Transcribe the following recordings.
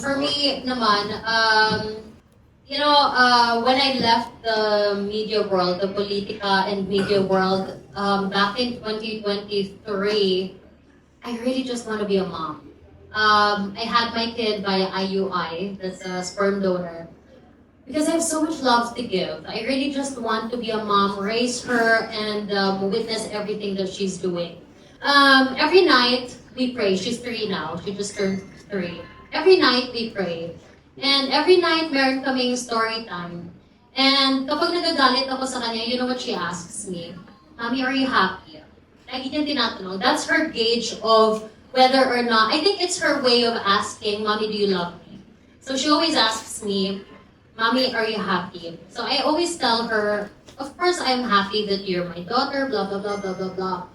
For me naman, when I left the media world, the politica and media world, back in 2023, I really just want to be a mom. I had my kid via IUI, that's a sperm donor, because I have so much love to give. I really just want to be a mom, raise her, and witness everything that she's doing. Every night we pray. She's 3 now. She just turned 3. Every night we pray. And every night meron kaming story time. And kapag nagagalit ako sa kanya, you know what she asks me? Mommy, are you happy? Lagi niya tinatanong. That's her gauge of whether or not, I think it's her way of asking, Mommy, do you love me? So she always asks me, Mommy, are you happy? So I always tell her, of course I'm happy that you're my daughter, blah, blah, blah, blah, blah, blah.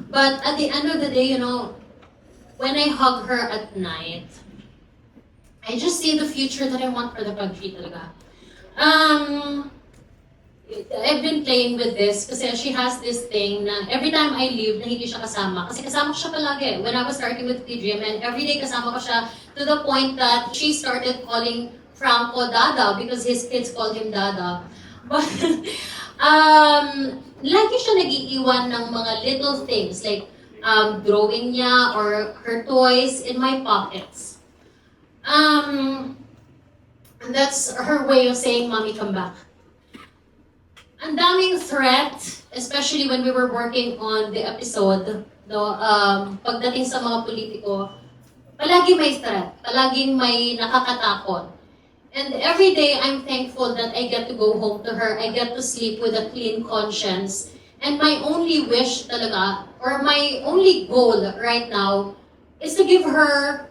But at the end of the day, when I hug her at night, I just see the future that I want for the country talaga. I've been playing with this kasi she has this thing na every time I leave na hindi siya kasama. Kasi kasama ko siya palagi. When I was starting with TGM and every day kasama ko siya to the point that she started calling Franco Dada because his kids called him Dada. But lagi siya nag-iiwan ng mga little things like drawing niya or her toys in my pockets. And that's her way of saying, Mommy, come back. Ang daming threat, especially when we were working on the episode, pagdating sa mga politiko, palagi may threat, palaging may nakakatakot. And every day, I'm thankful that I get to go home to her. I get to sleep with a clean conscience. And my only wish talaga, or my only goal right now, is to give her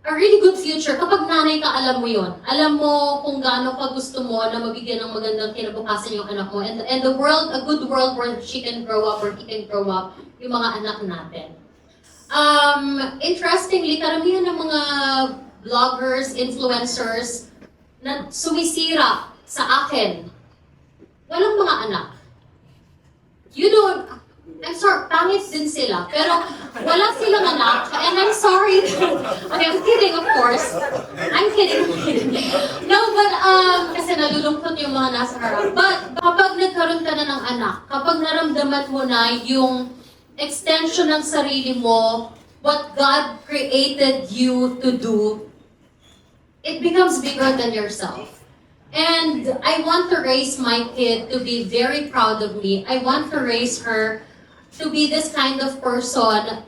a really good future. Kapag nanay ka, alam mo yon. Alam mo kung gaano ka gusto mo na mabigyan ng magandang kinabukasan yung anak mo. And the world, a good world where she can grow up or he can grow up, yung mga anak natin. Interestingly, karamihan ng mga vloggers, influencers, na sumisira sa akin, walang mga anak. I'm sorry, pangit din sila, pero wala silang anak, and I'm sorry. Okay, I'm kidding, of course. I'm kidding. No, but, kasi nalulungkot yung mga nasa harap. But, kapag nagkaroon ka na ng anak, kapag naramdaman mo na yung extension ng sarili mo, what God created you to do, it becomes bigger than yourself. And I want to raise my kid to be very proud of me. I want to raise her to be this kind of person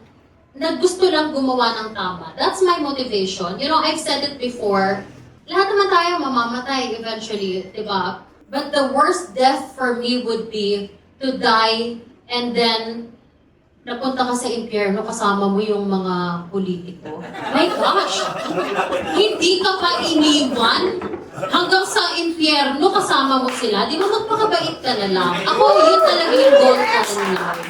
na gusto lang gumawa ng tama. That's my motivation. I've said it before, lahat naman tayo mamamatay eventually, diba? But the worst death for me would be to die and then napunta ka sa impyerno kasama mo yung mga politiko. My gosh! Hindi ka pa iniwan hanggang sa impyerno kasama mo sila. Di ba magpakabait ka na lang? Ako, yun talaga yung goal ko in life.